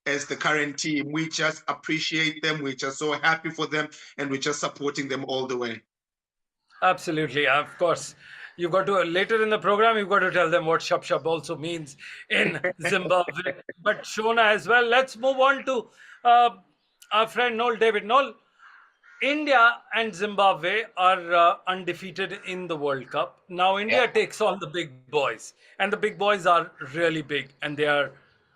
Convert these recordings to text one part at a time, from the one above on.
as the current team. We just appreciate them. We're just so happy for them, and we're just supporting them all the way. Absolutely, of course. You've got to later in the program. You've got to tell them what "shub shub" also means in Zimbabwe, but Shona as well. Let's move on to uh, our friend Noel David. Noel, India and Zimbabwe are undefeated in the World Cup. Now Yeah, India takes on the big boys, and the big boys are really big, and they are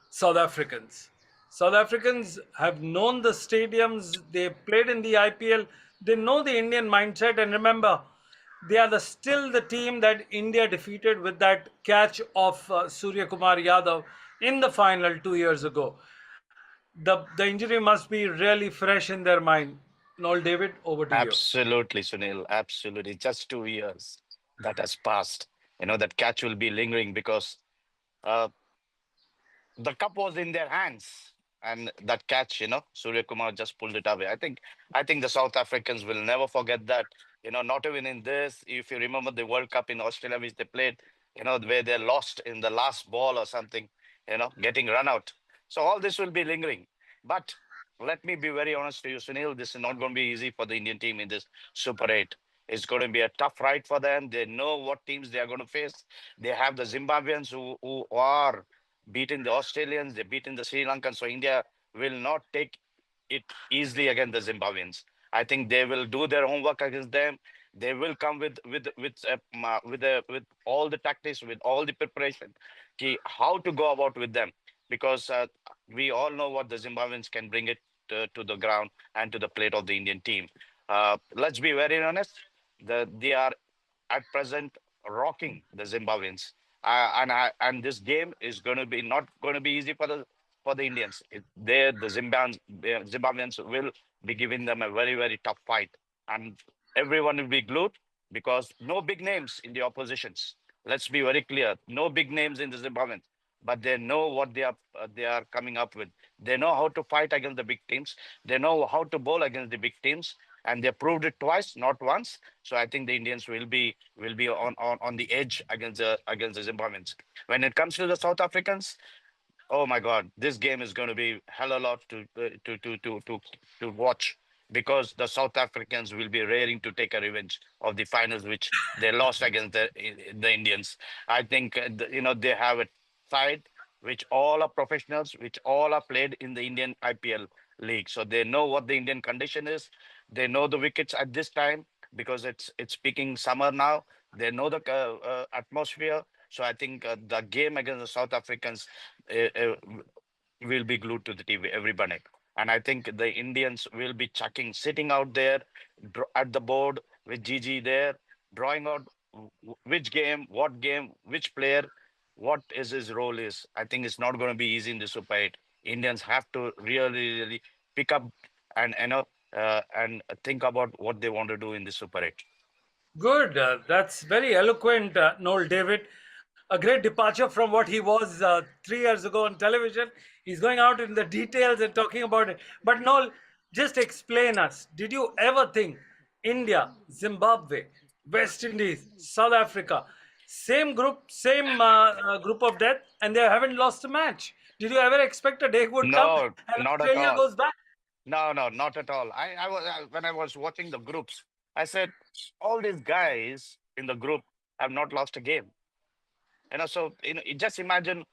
South Africans. South Africans have known the stadiums. They played in the IPL. They know the Indian mindset, and remember, they are still the team that India defeated with that catch of Surya Kumar Yadav in the final 2 years ago. The injury must be really fresh in their mind. Noel David, over to you. absolutely, Sunil. Absolutely. Just 2 years that has passed. That catch will be lingering because uh, the cup was in their hands, and that catch, Surya Kumar just pulled it away. I think the South Africans will never forget that. Not even in this. If you remember the World Cup in Australia, which they played, where they lost in the last ball or something, getting run out. So all this will be lingering. But let me be very honest to you, Sunil. This is not going to be easy for the Indian team in this Super 8. It's going to be a tough ride for them. They know what teams they are going to face. They have the Zimbabweans who are beaten the Australians, they beaten the Sri Lankans. So India will not take it easily against the Zimbabweans. I think they will do their homework against them. They will come with all the tactics, with all the preparation, how to go about with them, because we all know what the Zimbabweans can bring it to the ground and to the plate of the Indian team. Let's be very honest. They are at present rocking the Zimbabweans. And this game is going to be not going to be easy for the Indians. The Zimbabweans will be giving them a very very tough fight, and everyone will be glued because no big names in the oppositions. Let's be very clear, no big names in the Zimbabweans, but they know what they are coming up with. They know how to fight against the big teams. They know how to bowl against the big teams, and they proved it twice, not once. So I think the Indians will be on the edge against the Zimbabweans. When it comes to the South Africans, oh my God, this game is going to be hell a lot to watch, because the South Africans will be raring to take a revenge of the finals which they lost against the Indians. I think they have a side which all are professionals, which all are played in the Indian IPL league, so they know what the Indian condition is. They know the wickets at this time because it's peaking summer now. They know the atmosphere. So I think the game against the South Africans uh, uh, will be glued to the TV, everybody. And I think the Indians will be sitting out there at the board with Gigi there, drawing out which game, which player, what is his role is. I think it's not going to be easy in the Super 8. Indians have to really, really pick up and and think about what they want to do in the Super 8. Good. That's very eloquent, Noel David. A great departure from what he was 3 years ago on television. He's going out in the details and talking about it. But Noel, just explain us. Did you ever think India, Zimbabwe, West Indies, South Africa, same group, same group of death, and they haven't lost a match? Did you ever expect a day would come No, and not at Australia all. goes back? No, no, not at all. When I was watching the groups, I said all these guys in the group have not lost a game. So just imagine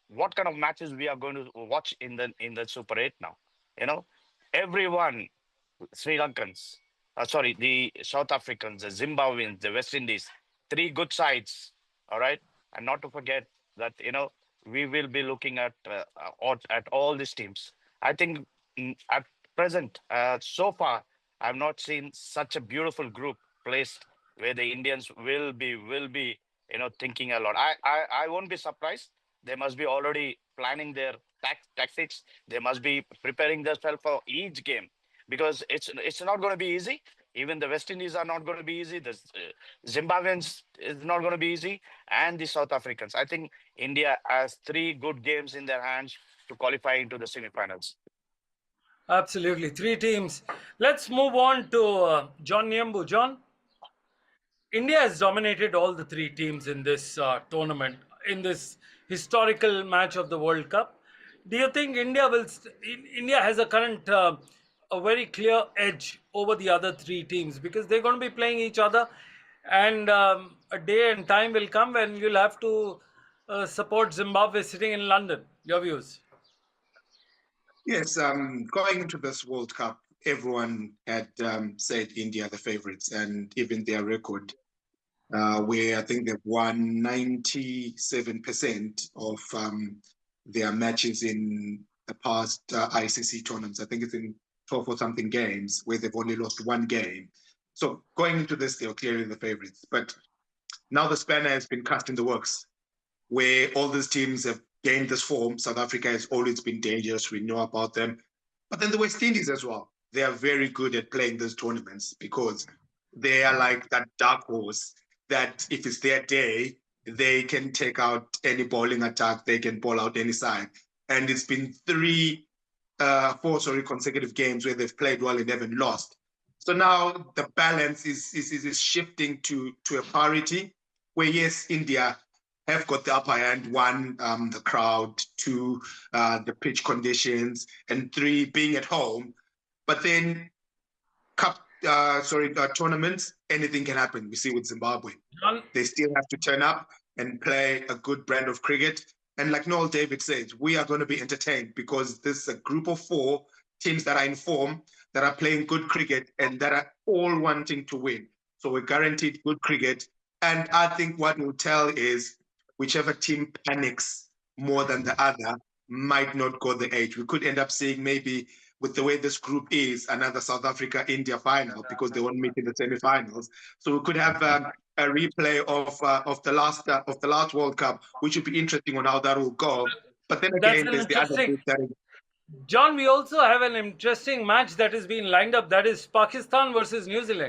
what kind of matches we are going to watch in the Super 8 now. You know, everyone, Sri Lankans, sorry, the South Africans, the Zimbabweans, the West Indies, three good sides. All right, and not to forget that we will be looking at all these teams. I think at present, so far, I've not seen such a beautiful group placed where the Indians will be thinking a lot. I won't be surprised. They must be already planning their tactics. They must be preparing themselves for each game, because it's not going to be easy. Even the West Indies are not going to be easy. The Zimbabweans is not going to be easy, and the South Africans. I think India has three good games in their hands to qualify into the semifinals. Absolutely. Three teams. Let's move on to John Niambu. John, India has dominated all the three teams in this tournament, in this historical match of the World Cup. Do you think India has a current a very clear edge over the other three teams because they're going to be playing each other, and a day and time will come when you'll have to support Zimbabwe sitting in London. Your views? Yes, going into this World Cup, everyone had said India the favorites, and even their record, where I think they've won 97% of their matches in the past ICC tournaments. I think it's in 12 or something games where they've only lost one game. So going into this, they're clearly the favorites. But now the spanner has been cast in the works, where all these teams have gained this form. South Africa has always been dangerous. We know about them. But then the West Indies as well. They are very good at playing these tournaments because they are like that dark horse that if it's their day, they can take out any bowling attack, they can bowl out any side. And it's been four consecutive games where they've played well and haven't lost. So now the balance is shifting to a parity where, yes, India have got the upper hand. One, the crowd. Two, the pitch conditions. And three, being at home. But then tournaments, anything can happen. We see with Zimbabwe. They still have to turn up and play a good brand of cricket. And like Noel David says, we are going to be entertained because this is a group of 4 teams that are in form, that are playing good cricket, and that are all wanting to win. So we're guaranteed good cricket. And I think what we'll tell is whichever team panics more than the other might not go the edge. We could end up seeing maybe, with the way this group is, another South Africa-India final because they won't meet in the semifinals. So we could have a replay of the last World Cup, which would be interesting on how that will go. But then again, there's the other group that is. John, we also have an interesting match that is being lined up. That is Pakistan versus New Zealand.